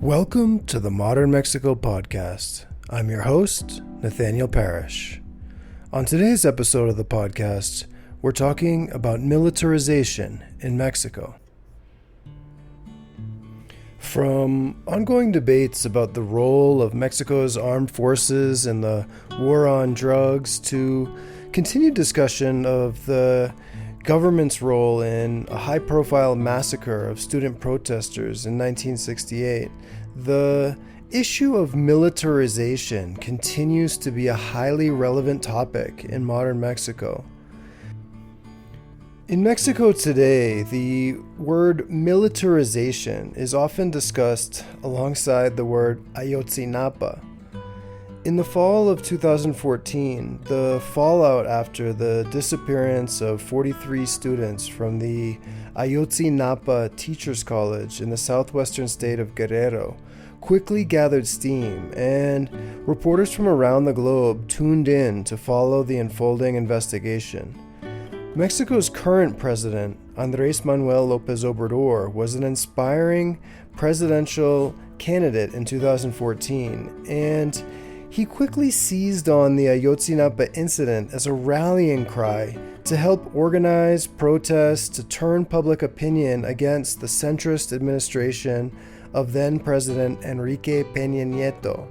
Welcome to the Modern Mexico podcast. I'm your host, Nathaniel Parish. On today's episode of the podcast, we're talking about militarization in Mexico. From ongoing debates about the role of Mexico's armed forces in the war on drugs to continued discussion of the government's role in a high-profile massacre of student protesters in 1968, the issue of militarization continues to be a highly relevant topic in modern Mexico. In Mexico today, the word militarization is often discussed alongside the word Ayotzinapa. In the fall of 2014, the fallout after the disappearance of 43 students from the Ayotzinapa Teachers College in the southwestern state of Guerrero quickly gathered steam, and reporters from around the globe tuned in to follow the unfolding investigation. Mexico's current president, Manuel Lopez Obrador, was an inspiring presidential candidate in 2014, and he quickly seized on the Ayotzinapa incident as a rallying cry to help organize protests to turn public opinion against the centrist administration of then-President Enrique Peña Nieto.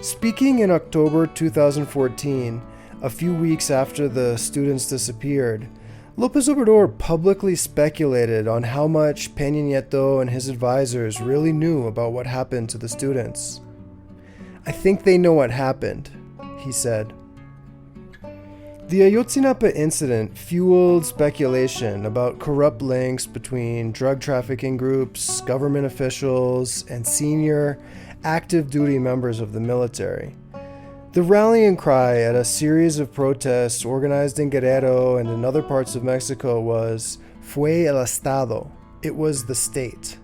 Speaking in October 2014, a few weeks after the students disappeared, Lopez Obrador publicly speculated on how much Peña Nieto and his advisors really knew about what happened to the students. "I think they know what happened," he said. The Ayotzinapa incident fueled speculation about corrupt links between drug trafficking groups, government officials, and senior active duty members of the military. The rallying cry at a series of protests organized in Guerrero and in other parts of Mexico was "Fue el Estado," it was the state.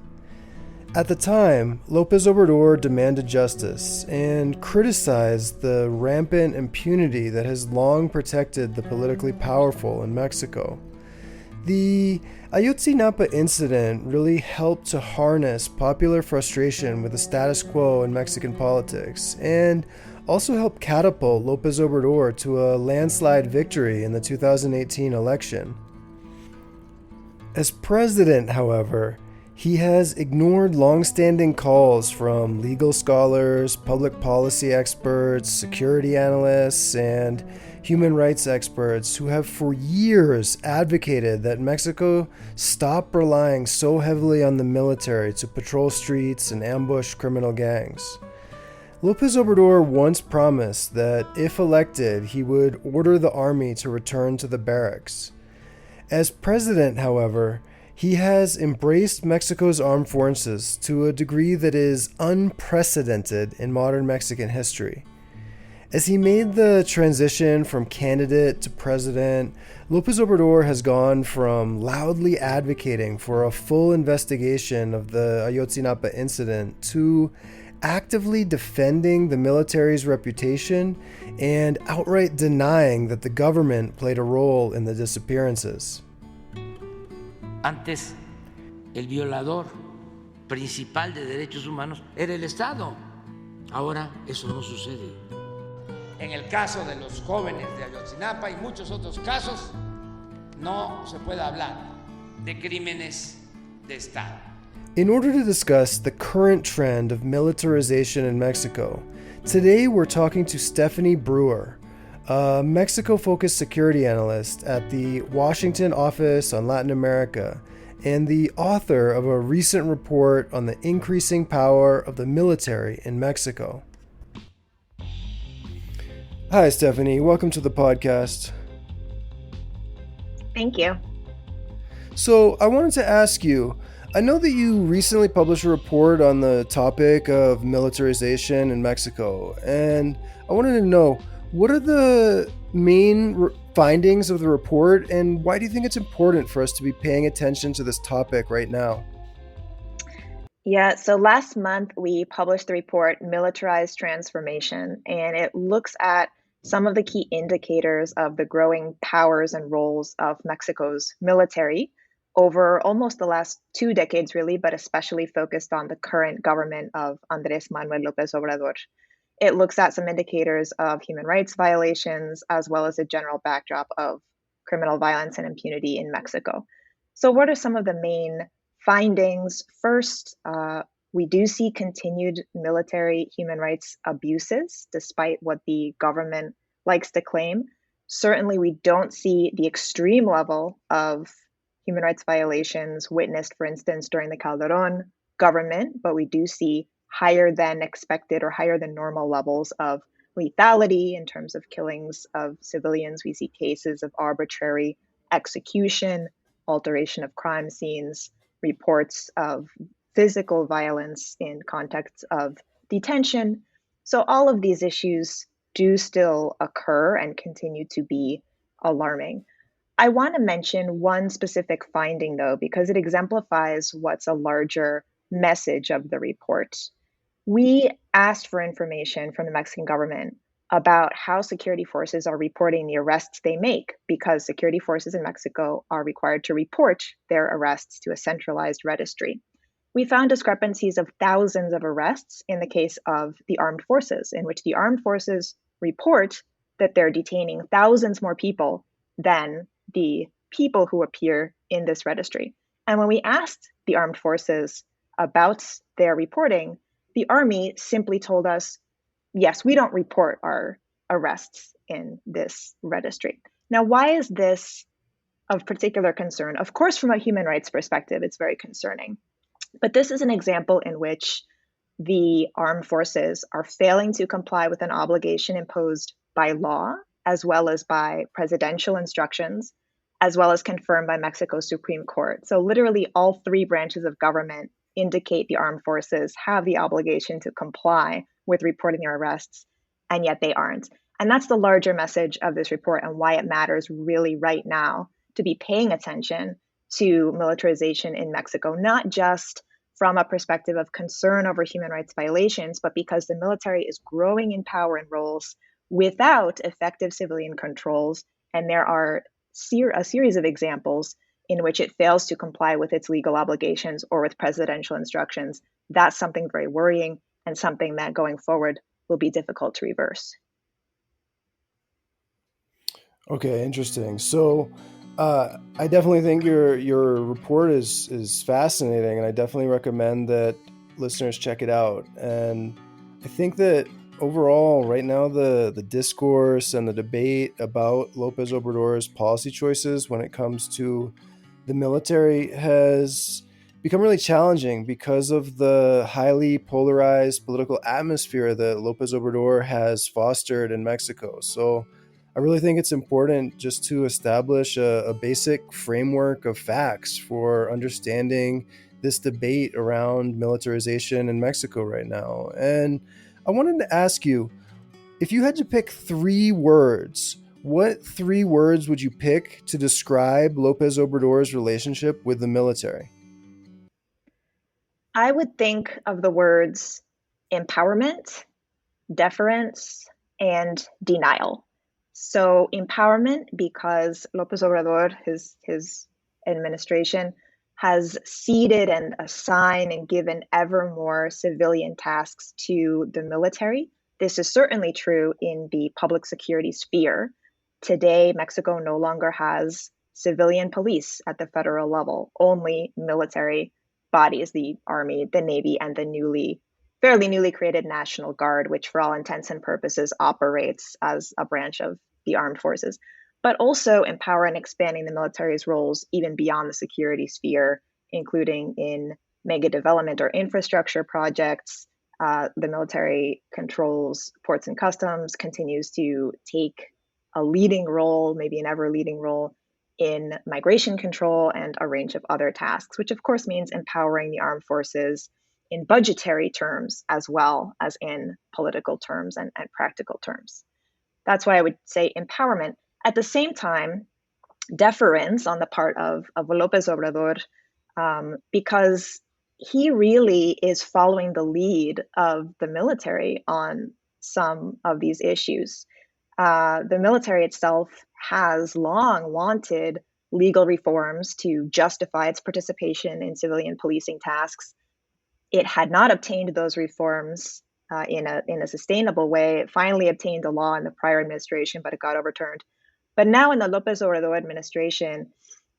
At the time, Lopez Obrador demanded justice and criticized the rampant impunity that has long protected the politically powerful in Mexico. The Ayotzinapa incident really helped to harness popular frustration with the status quo in Mexican politics, and also helped catapult Lopez Obrador to a landslide victory in the 2018 election. As president, however, he has ignored long-standing calls from legal scholars, public policy experts, security analysts, and human rights experts who have for years advocated that Mexico stop relying so heavily on the military to patrol streets and ambush criminal gangs. Lopez Obrador once promised that if elected, he would order the army to return to the barracks. As president, however, he has embraced Mexico's armed forces to a degree that is unprecedented in modern Mexican history. As he made the transition from candidate to president, Lopez Obrador has gone from loudly advocating for a full investigation of the Ayotzinapa incident to actively defending the military's reputation and outright denying that the government played a role in the disappearances. Antes, el violador principal de derechos humanos era el Estado. Ahora eso no sucede. En el caso de los jóvenes de Ayotzinapa y muchos otros casos, no se puede hablar de crímenes de Estado. In order to discuss the current trend of militarization in Mexico, today we're talking to Stephanie Brewer, a Mexico-focused security analyst at the Washington Office on Latin America, and the author of a recent report on the increasing power of the military in Mexico. Hi, Stephanie. Welcome to the podcast. Thank you. So, I wanted to ask you, I know that you recently published a report on the topic of militarization in Mexico, and I wanted to know, what are the main findings of the report, and why do you think it's important for us to be paying attention to this topic right now? Yeah, so last month we published the report Militarized Transformation, and it looks at some of the key indicators of the growing powers and roles of Mexico's military, over almost the last 2 decades, really, but especially focused on the current government of Andrés Manuel Lopez Obrador. It looks at some indicators of human rights violations, as well as a general backdrop of criminal violence and impunity in Mexico. So, what are some of the main findings? First, we do see continued military human rights abuses, despite what the government likes to claim. Certainly, we don't see the extreme level of human rights violations witnessed, for instance, during the Calderon government, but we do see higher than expected or higher than normal levels of lethality in terms of killings of civilians. We see cases of arbitrary execution, alteration of crime scenes, reports of physical violence in contexts of detention. So, all of these issues do still occur and continue to be alarming. I want to mention one specific finding, though, because it exemplifies what's a larger message of the report. We asked for information from the Mexican government about how security forces are reporting the arrests they make, because security forces in Mexico are required to report their arrests to a centralized registry. We found discrepancies of thousands of arrests in the case of the armed forces, in which the armed forces report that they're detaining thousands more people than the people who appear in this registry. And when we asked the armed forces about their reporting, the Army simply told us, yes, we don't report our arrests in this registry. Now, why is this of particular concern? Of course, from a human rights perspective, it's very concerning. But this is an example in which the armed forces are failing to comply with an obligation imposed by law, as well as by presidential instructions, as well as confirmed by Mexico's Supreme Court. So literally all three branches of government indicate the armed forces have the obligation to comply with reporting their arrests, and yet they aren't. And that's the larger message of this report and why it matters really right now to be paying attention to militarization in Mexico, not just from a perspective of concern over human rights violations, but because the military is growing in power and roles without effective civilian controls. And there are a series of examples in which it fails to comply with its legal obligations or with presidential instructions. That's something very worrying and something that going forward will be difficult to reverse. Okay, interesting. So, I definitely think your report is fascinating, and I definitely recommend that listeners check it out. And I think that overall, right now, the discourse and the debate about Lopez Obrador's policy choices when it comes to the military has become really challenging because of the highly polarized political atmosphere that Lopez Obrador has fostered in Mexico. So I really think it's important just to establish a basic framework of facts for understanding this debate around militarization in Mexico right now. And I wanted to ask you, if you had to pick 3 words, what 3 words would you pick to describe Lopez Obrador's relationship with the military? I would think of the words empowerment, deference, and denial. So, empowerment, because Lopez Obrador, his administration, has ceded and assigned and given ever more civilian tasks to the military. This is certainly true in the public security sphere. Today, Mexico no longer has civilian police at the federal level, only military bodies, the Army, the Navy, and the fairly newly created National Guard, which for all intents and purposes operates as a branch of the armed forces, but also empower and expanding the military's roles even beyond the security sphere, including in mega development or infrastructure projects. The military controls ports and customs, continues to take a leading role, maybe an ever leading role in migration control and a range of other tasks, which of course means empowering the armed forces in budgetary terms as well as in political terms and practical terms. That's why I would say empowerment. At the same time, deference on the part of Lopez Obrador, because he really is following the lead of the military on some of these issues. The military itself has long wanted legal reforms to justify its participation in civilian policing tasks. It had not obtained those reforms in a sustainable way. It finally obtained a law in the prior administration, but it got overturned. But now in the Lopez Obrador administration,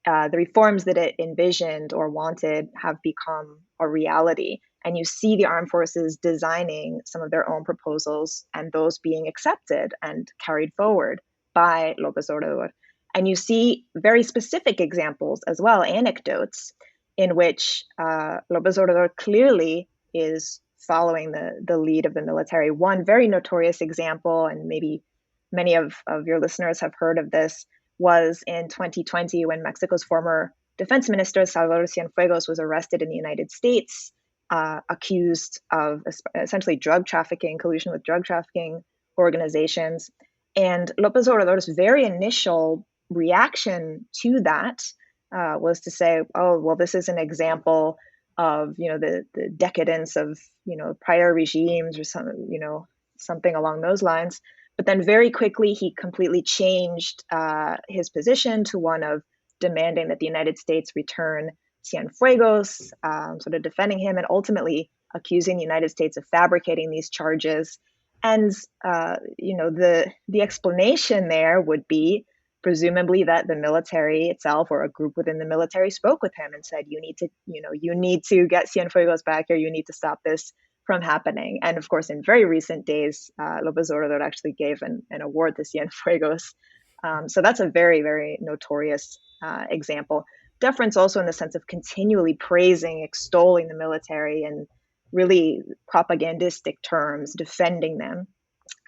the reforms that it envisioned or wanted have become a reality. And you see the armed forces designing some of their own proposals and those being accepted and carried forward by Lopez Obrador. And you see very specific examples as well, anecdotes, in which Lopez Obrador clearly is following the lead of the military. One very notorious example, and maybe many of your listeners have heard of this, was in 2020 when Mexico's former defense minister, Salvador Cienfuegos, was arrested in the United States, accused of essentially drug trafficking, collusion with drug trafficking organizations. And Lopez Obrador's very initial reaction to that was to say, oh, well, this is an example of, the decadence of, prior regimes or something along those lines. But then very quickly, he completely changed his position to one of demanding that the United States return Cienfuegos, sort of defending him, and ultimately accusing the United States of fabricating these charges. And, the explanation there would be presumably that the military itself or a group within the military spoke with him and said, you need to get Cienfuegos back, or you need to stop this from happening. And of course, in very recent days, Lopez Obrador actually gave an award to Cienfuegos. So that's a very, very notorious example. Deference also in the sense of continually praising, extolling the military and really propagandistic terms, defending them.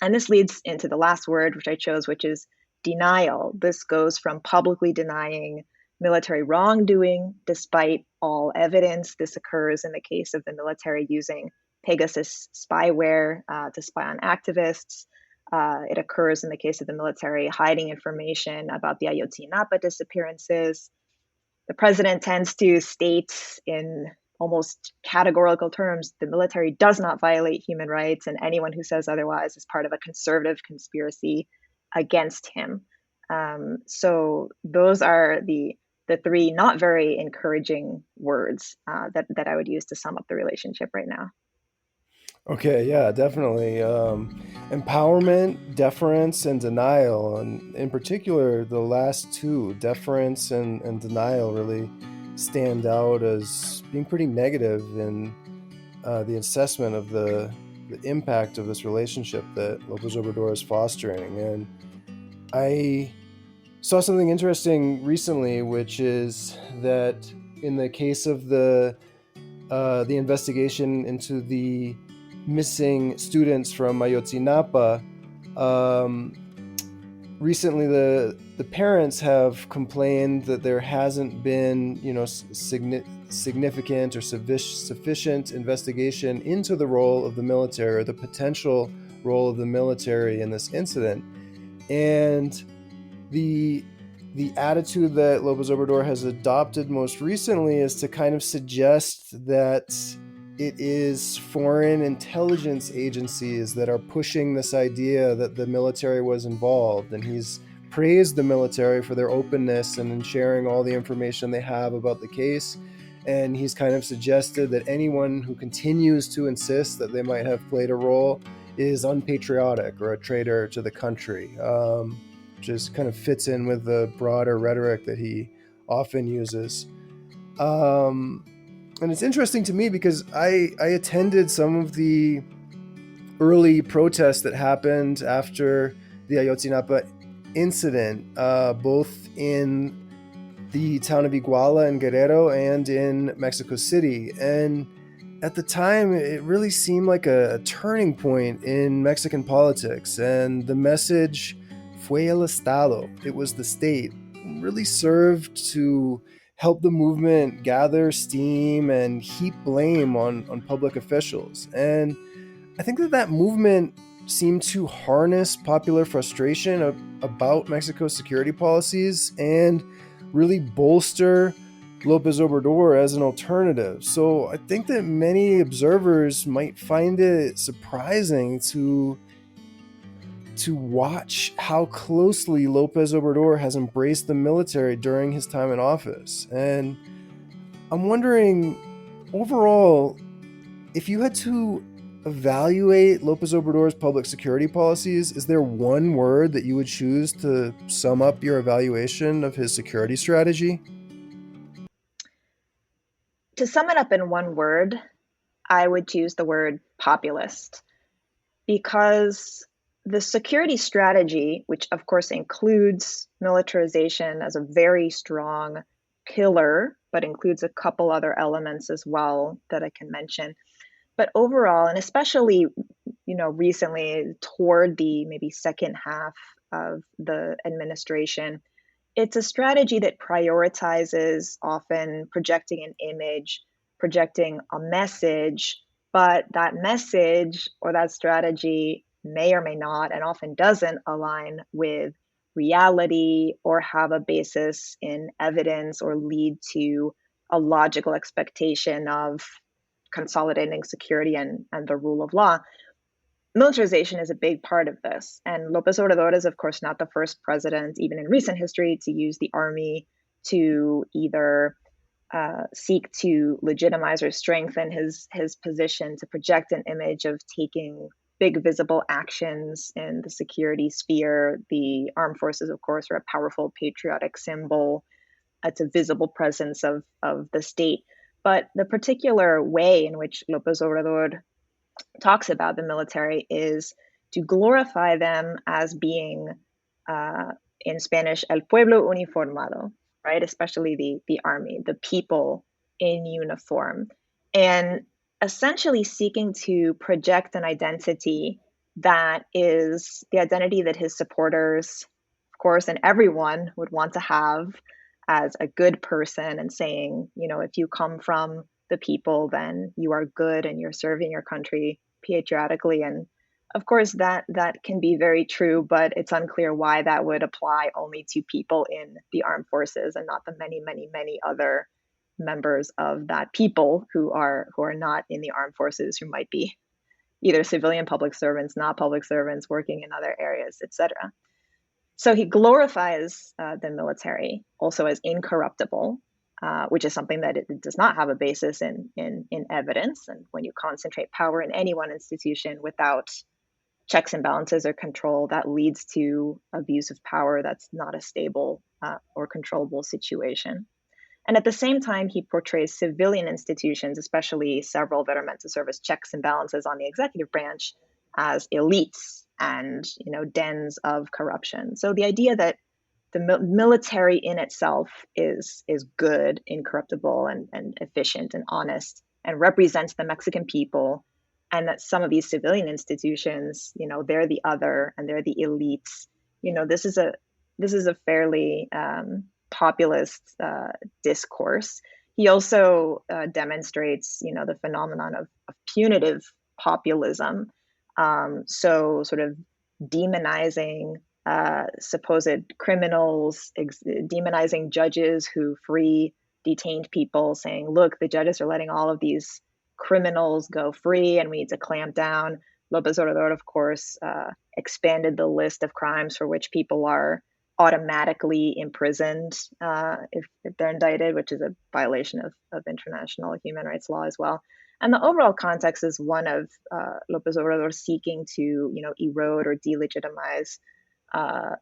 And this leads into the last word, which I chose, which is denial. This goes from publicly denying military wrongdoing despite all evidence. This occurs in the case of the military using Pegasus spyware to spy on activists. It occurs in the case of the military hiding information about the Ayotzinapa disappearances. The president tends to state in almost categorical terms, the military does not violate human rights, and anyone who says otherwise is part of a conservative conspiracy against him. So those are the three not very encouraging words that I would use to sum up the relationship right now. Okay, yeah, definitely. Empowerment, deference, and denial. And in particular, the last two, deference and denial, really stand out as being pretty negative in the assessment of the impact of this relationship that Lopez Obrador is fostering. And I saw something interesting recently, which is that in the case of the investigation into the missing students from Ayotzinapa, recently the parents have complained that there hasn't been significant or sufficient investigation into the role of the military or the potential role of the military in this incident. And the attitude that Lopez Obrador has adopted most recently is to kind of suggest that it is foreign intelligence agencies that are pushing this idea that the military was involved. And he's praised the military for their openness and in sharing all the information they have about the case. And he's kind of suggested that anyone who continues to insist that they might have played a role is unpatriotic or a traitor to the country, which just kind of fits in with the broader rhetoric that he often uses. And it's interesting to me because I attended some of the early protests that happened after the Ayotzinapa incident, both in the town of Iguala in Guerrero and in Mexico City. And at the time, it really seemed like a turning point in Mexican politics. And the message, fue el Estado, it was the state, really served to help the movement gather steam and heap blame on public officials. And I think that movement seemed to harness popular frustration about Mexico's security policies and really bolster Lopez Obrador as an alternative. So I think that many observers might find it surprising to to watch how closely Lopez Obrador has embraced the military during his time in office. And I'm wondering, overall, if you had to evaluate Lopez Obrador's public security policies, is there one word that you would choose to sum up your evaluation of his security strategy? To sum it up in one word, I would choose the word populist, because the security strategy, which of course includes militarization as a very strong pillar, but includes a couple other elements as well that I can mention. But overall, and especially, recently toward the maybe second half of the administration, it's a strategy that prioritizes often projecting an image, projecting a message, but that message or that strategy may or may not, and often doesn't, align with reality or have a basis in evidence or lead to a logical expectation of consolidating security and the rule of law. Militarization is a big part of this. And Lopez Obrador is, of course, not the first president, even in recent history, to use the army to either seek to legitimize or strengthen his position, to project an image of taking big visible actions in the security sphere. The armed forces, of course, are a powerful patriotic symbol. It's a visible presence of the state. But the particular way in which Lopez Obrador talks about the military is to glorify them as being, in Spanish, el pueblo uniformado, right? Especially the army, the people in uniform, and essentially seeking to project an identity that is the identity that his supporters, of course, and everyone would want to have as a good person, and saying, if you come from the people, then you are good and you're serving your country patriotically. And of course, that can be very true, but it's unclear why that would apply only to people in the armed forces and not the many, many, many other members of that people who are not in the armed forces, who might be either civilian public servants, not public servants, working in other areas, etc. So he glorifies the military also as incorruptible, which is something that it does not have a basis in evidence. And when you concentrate power in any one institution without checks and balances or control, that leads to abuse of power. That's not a stable or controllable situation. And at the same time, he portrays civilian institutions, especially several that are meant to serve as checks and balances on the executive branch, as elites and dens of corruption. So the idea that the military in itself is good, incorruptible, and efficient and honest, and represents the Mexican people, and that some of these civilian institutions, they're the other and they're the elites. This is a fairly populist discourse. He also demonstrates, the phenomenon of punitive populism. So sort of demonizing supposed criminals, demonizing judges who free detained people, saying, look, the judges are letting all of these criminals go free and we need to clamp down. Lopez Obrador, of course, expanded the list of crimes for which people are automatically imprisoned if they're indicted, which is a violation of international human rights law as well. And the overall context is one of Lopez Obrador seeking to, erode or delegitimize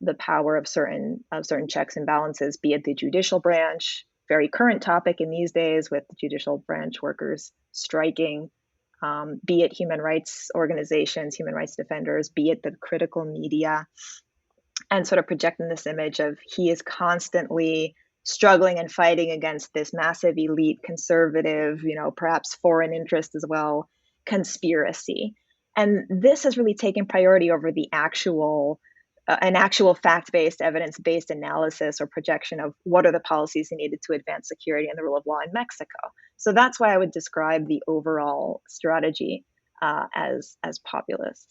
the power of certain checks and balances, be it the judicial branch, very current topic in these days with the judicial branch workers striking, be it human rights organizations, human rights defenders, be it the critical media, and sort of projecting this image of he is constantly struggling and fighting against this massive elite, conservative, perhaps foreign interest as well, conspiracy. And this has really taken priority over the an actual fact-based, evidence-based analysis or projection of what are the policies needed to advance security and the rule of law in Mexico. So that's why I would describe the overall strategy as populist.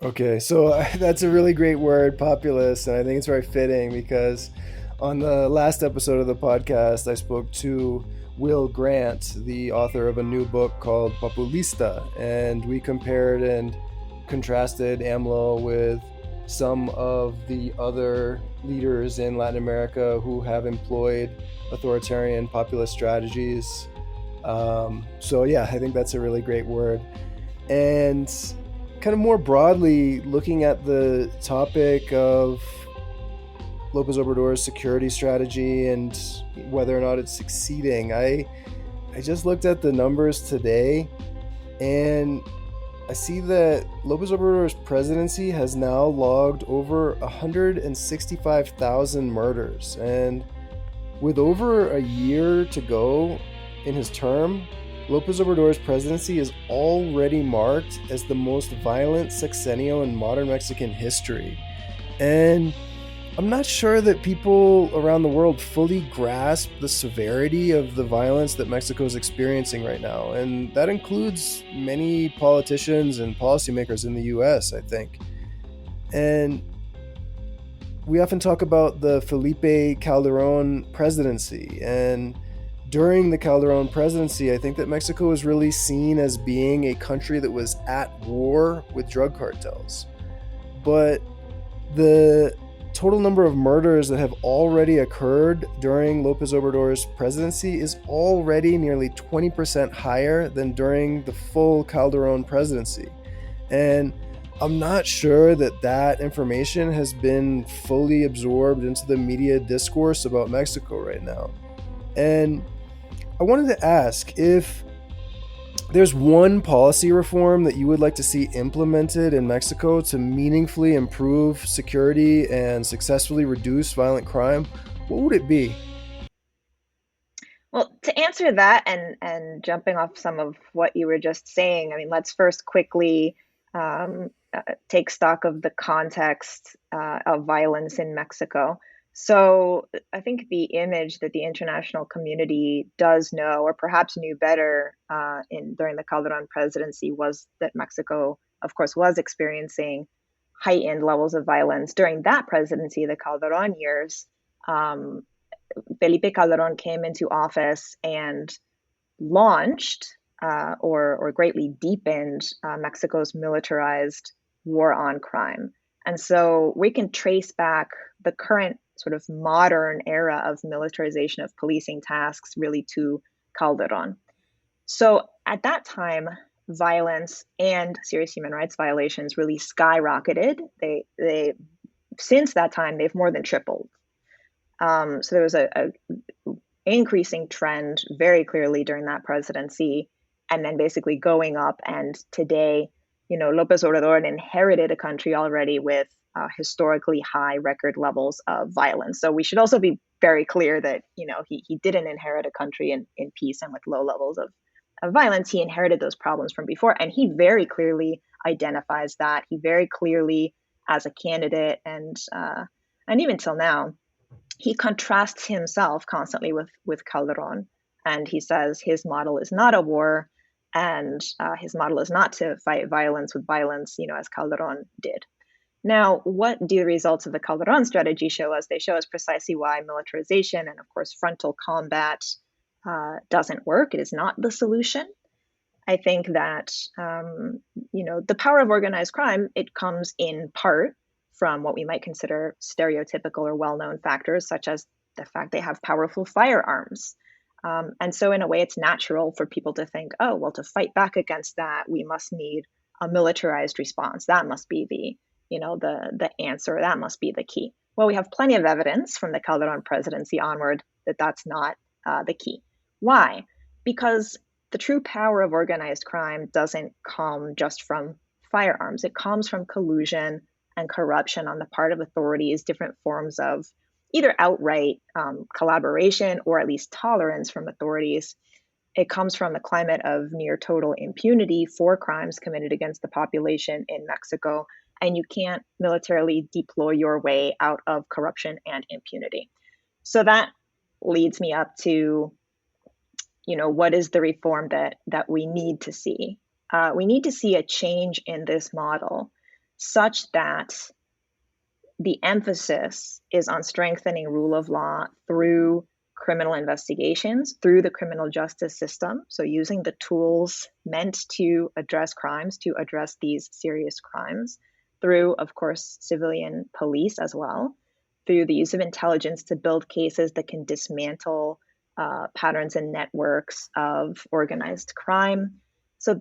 Okay, so that's a really great word, populist, and I think it's very fitting because on the last episode of the podcast, I spoke to Will Grant, the author of a new book called Populista, and we compared and contrasted AMLO with some of the other leaders in Latin America who have employed authoritarian populist strategies. So yeah, I think that's a really great word. And kind of more broadly, looking at the topic of Lopez Obrador's security strategy and whether or not it's succeeding, I just looked at the numbers today, and I see that Lopez Obrador's presidency has now logged over 165,000 murders. And with over a year to go in his term, Lopez Obrador's presidency is already marked as the most violent sexennial in modern Mexican history. And I'm not sure that people around the world fully grasp the severity of the violence that Mexico is experiencing right now. And that includes many politicians and policymakers in the US, I think. And we often talk about the Felipe Calderon presidency. And during the Calderon presidency, I think that Mexico was really seen as being a country that was at war with drug cartels. But the total number of murders that have already occurred during Lopez Obrador's presidency is already nearly 20% higher than during the full Calderon presidency. And I'm not sure that that information has been fully absorbed into the media discourse about Mexico right now. And I wanted to ask if there's one policy reform that you would like to see implemented in Mexico to meaningfully improve security and successfully reduce violent crime, what would it be? Well, to answer that and jumping off some of what you were just saying, I mean, let's first quickly take stock of the context of violence in Mexico. So I think the image that the international community does know, or perhaps knew better during the Calderon presidency, was that Mexico, of course, was experiencing heightened levels of violence. During that presidency, the Calderon years, Felipe Calderon came into office and launched or greatly deepened Mexico's militarized war on crime. And so we can trace back the current sort of modern era of militarization of policing tasks really to Calderon. So at that time, violence and serious human rights violations really skyrocketed. They since that time, they've more than tripled. So there was a increasing trend very clearly during that presidency, and then basically going up. And today, Lopez Obrador inherited a country already with historically high record levels of violence. So we should also be very clear that, he didn't inherit a country in peace and with low levels of violence. He inherited those problems from before, and he very clearly identifies that. He very clearly, as a candidate and even till now, he contrasts himself constantly with Calderon, and he says his model is not a war, and his model is not to fight violence with violence, as Calderon did. Now, what do the results of the Calderon strategy show us? They show us precisely why militarization and, of course, frontal combat doesn't work. It is not the solution. I think that, the power of organized crime, it comes in part from what we might consider stereotypical or well-known factors, such as the fact they have powerful firearms. And so in a way, it's natural for people to think, oh, well, to fight back against that, we must need a militarized response. That must be the answer. That must be the key. Well, we have plenty of evidence from the Calderon presidency onward that that's not the key. Why? Because the true power of organized crime doesn't come just from firearms. It comes from collusion and corruption on the part of authorities, different forms of either outright collaboration or at least tolerance from authorities. It comes from a climate of near total impunity for crimes committed against the population in Mexico, and you can't militarily deploy your way out of corruption and impunity. So that leads me up to, what is the reform that we need to see? We need to see a change in this model such that the emphasis is on strengthening rule of law through criminal investigations through the criminal justice system. So using the tools meant to address crimes, to address these serious crimes, through, of course, civilian police as well, through the use of intelligence to build cases that can dismantle patterns and networks of organized crime. So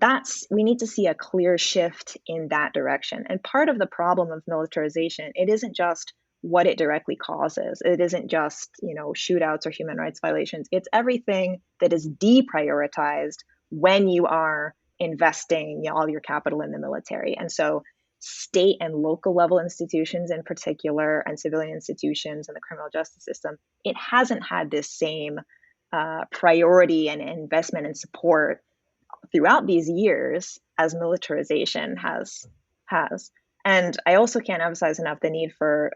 we need to see a clear shift in that direction. And part of the problem of militarization, it isn't just what it directly causes. It isn't just, shootouts or human rights violations. It's everything that is deprioritized when you are investing all your capital in the military. And so state and local level institutions in particular, and civilian institutions and the criminal justice system, it hasn't had this same priority and investment and support throughout these years as militarization has. And I also can't emphasize enough the need for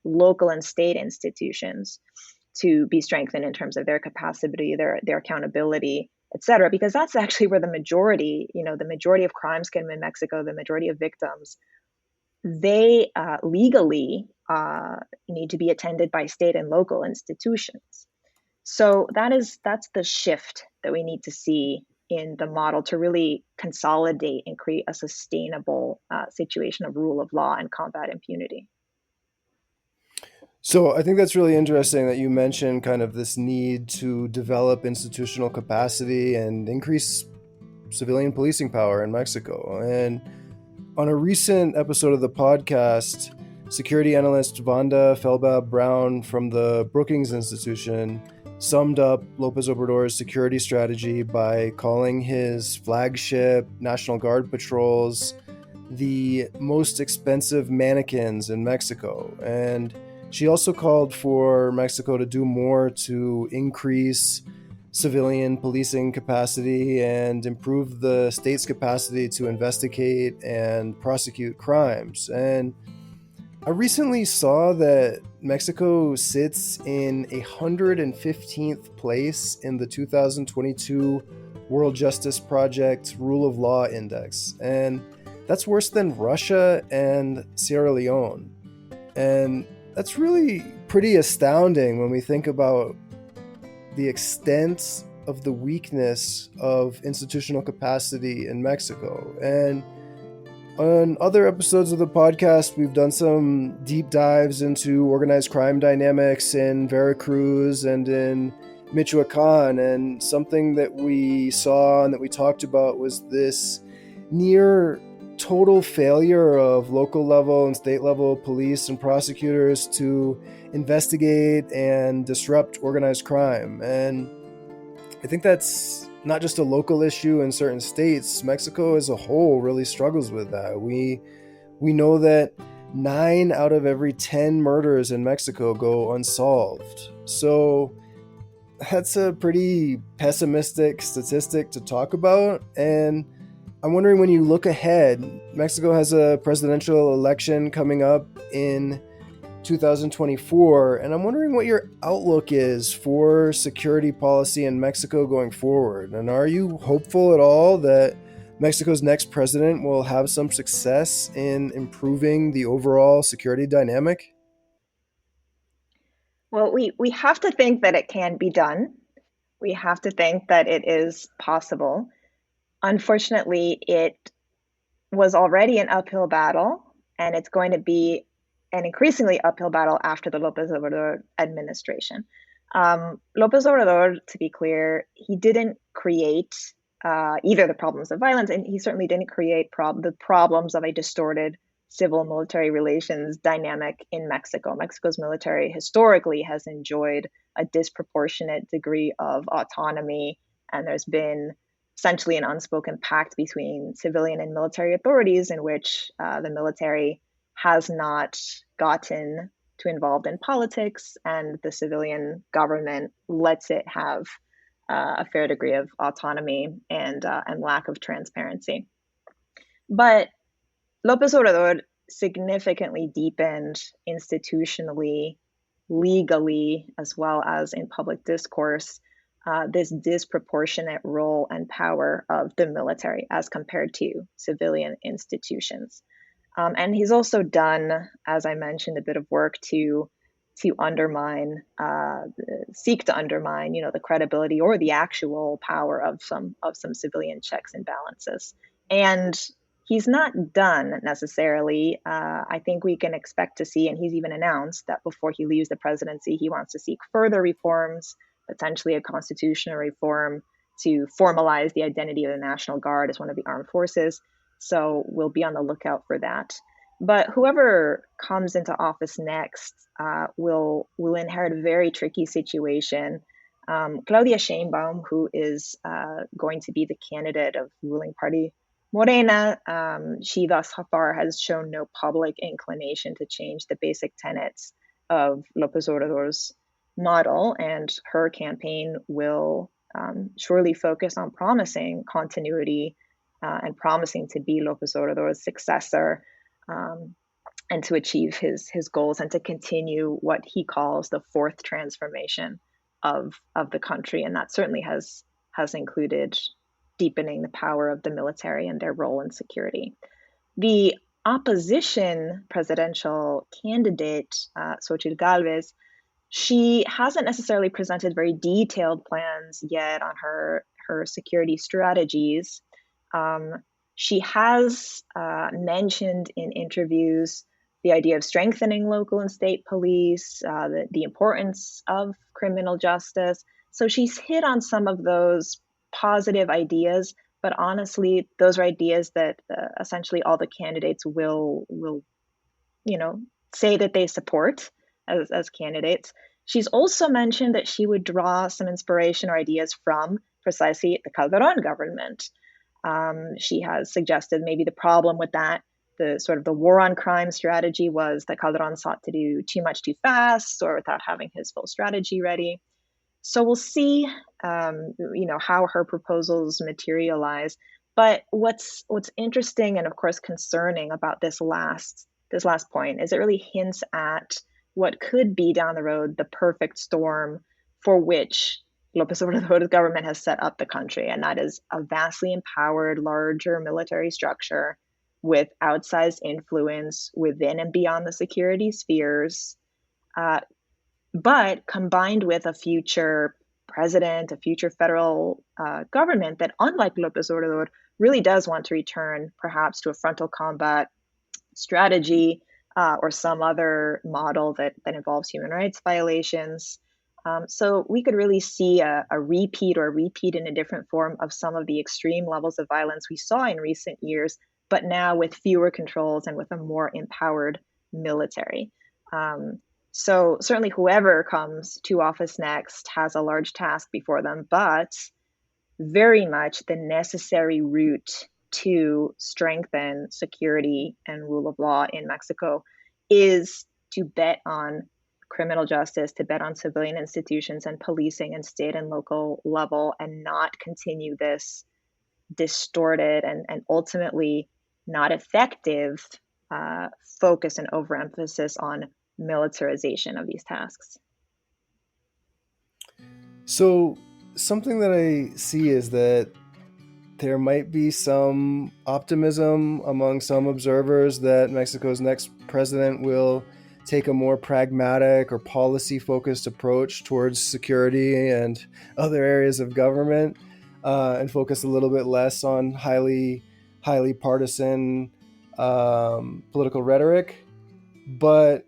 local and state institutions to be strengthened in terms of their capacity, their accountability, et cetera, because that's actually where the majority of crimes committed in Mexico, the majority of victims, they legally need to be attended by state and local institutions. So that's the shift that we need to see in the model to really consolidate and create a sustainable situation of rule of law and combat impunity. So I think that's really interesting that you mentioned kind of this need to develop institutional capacity and increase civilian policing power in Mexico. And on a recent episode of the podcast, security analyst Vanda Felbab Brown from the Brookings Institution summed up Lopez Obrador's security strategy by calling his flagship National Guard patrols the most expensive mannequins in Mexico. And she also called for Mexico to do more to increase civilian policing capacity and improve the state's capacity to investigate and prosecute crimes. And I recently saw that Mexico sits in 115th place in the 2022 World Justice Project Rule of Law Index. And that's worse than Russia and Sierra Leone. And that's really pretty astounding when we think about the extent of the weakness of institutional capacity in Mexico. And on other episodes of the podcast, we've done some deep dives into organized crime dynamics in Veracruz and in Michoacan. And something that we saw and that we talked about was this near total failure of local level and state level police and prosecutors to investigate and disrupt organized crime. And I think that's not just a local issue in certain states. Mexico as a whole really struggles with that. We know that 9 out of every 10 murders in Mexico go unsolved. So that's a pretty pessimistic statistic to talk about. And I'm wondering, when you look ahead, Mexico has a presidential election coming up in 2024, and I'm wondering what your outlook is for security policy in Mexico going forward. And are you hopeful at all that Mexico's next president will have some success in improving the overall security dynamic? Well, we have to think that it can be done. We have to think that it is possible. Unfortunately, it was already an uphill battle, and it's going to be an increasingly uphill battle after the Lopez Obrador administration. Lopez Obrador, to be clear, he didn't create either the problems of violence, and he certainly didn't create the problems of a distorted civil-military relations dynamic in Mexico. Mexico's military historically has enjoyed a disproportionate degree of autonomy, and there's been essentially an unspoken pact between civilian and military authorities in which the military has not gotten too involved in politics, and the civilian government lets it have a fair degree of autonomy and lack of transparency. But Lopez Obrador significantly deepened institutionally, legally, as well as in public discourse, this disproportionate role and power of the military as compared to civilian institutions. And he's also done, as I mentioned, a bit of work to to seek to undermine, the credibility or the actual power of some civilian checks and balances. And he's not done necessarily. I think we can expect to see, and he's even announced that before he leaves the presidency, he wants to seek further reforms, potentially a constitutional reform to formalize the identity of the National Guard as one of the armed forces. So we'll be on the lookout for that. But whoever comes into office next will inherit a very tricky situation. Claudia Sheinbaum, who is going to be the candidate of ruling party Morena, she thus far has shown no public inclination to change the basic tenets of Lopez Obrador's model, and her campaign will surely focus on promising continuity and promising to be Lopez Obrador's successor, and to achieve his goals and to continue what he calls the fourth transformation of the country. And that certainly has included deepening the power of the military and their role in security. The opposition presidential candidate, Xochitl Galvez, she hasn't necessarily presented very detailed plans yet on her security strategies. She has mentioned in interviews the idea of strengthening local and state police, the importance of criminal justice. So she's hit on some of those positive ideas, but honestly, those are ideas that essentially all the candidates will say that they support as candidates. She's also mentioned that she would draw some inspiration or ideas from precisely the Calderon government. She has suggested maybe the problem with that, the sort of the war on crime strategy, was that Calderon sought to do too much too fast or without having his full strategy ready. So we'll see, how her proposals materialize. But what's interesting and of course concerning about this last point is it really hints at what could be down the road the perfect storm for which Lopez Obrador's government has set up the country, and that is a vastly empowered, larger military structure with outsized influence within and beyond the security spheres, but combined with a future president, a future federal government that, unlike Lopez Obrador, really does want to return perhaps to a frontal combat strategy or some other model that involves human rights violations. So we could really see a repeat in a different form of some of the extreme levels of violence we saw in recent years, but now with fewer controls and with a more empowered military. So certainly whoever comes to office next has a large task before them, but very much the necessary route to strengthen security and rule of law in Mexico is to bet on criminal justice, to bet on civilian institutions and policing and state and local level, and not continue this distorted and ultimately not effective focus and overemphasis on militarization of these tasks. So something that I see is that there might be some optimism among some observers that Mexico's next president will take a more pragmatic or policy-focused approach towards security and other areas of government, and focus a little bit less on highly partisan political rhetoric. But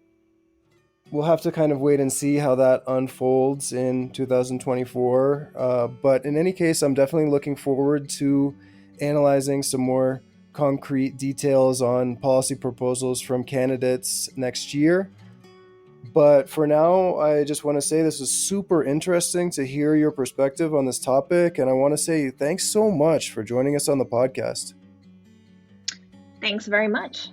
we'll have to kind of wait and see how that unfolds in 2024. But in any case, I'm definitely looking forward to analyzing some more concrete details on policy proposals from candidates next year. But for now, I just want to say this was super interesting to hear your perspective on this topic. And I want to say thanks so much for joining us on the podcast. Thanks very much.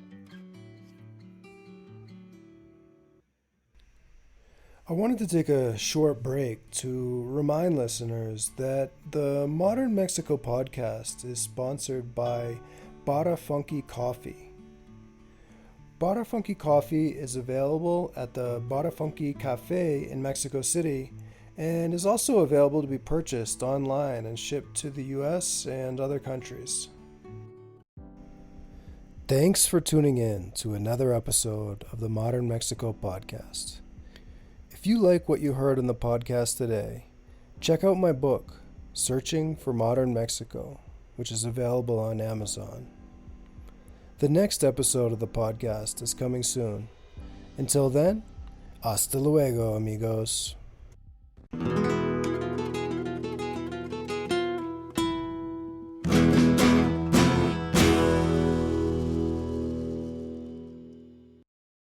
I wanted to take a short break to remind listeners that the Modern Mexico podcast is sponsored by Bara Funky Coffee. Bara Funky Coffee is available at the Bara Funky Cafe in Mexico City and is also available to be purchased online and shipped to the US and other countries. Thanks for tuning in to another episode of the Modern Mexico podcast. If you like what you heard in the podcast today, check out my book, Searching for Modern Mexico, which is available on Amazon. The next episode of the podcast is coming soon. Until then, hasta luego, amigos.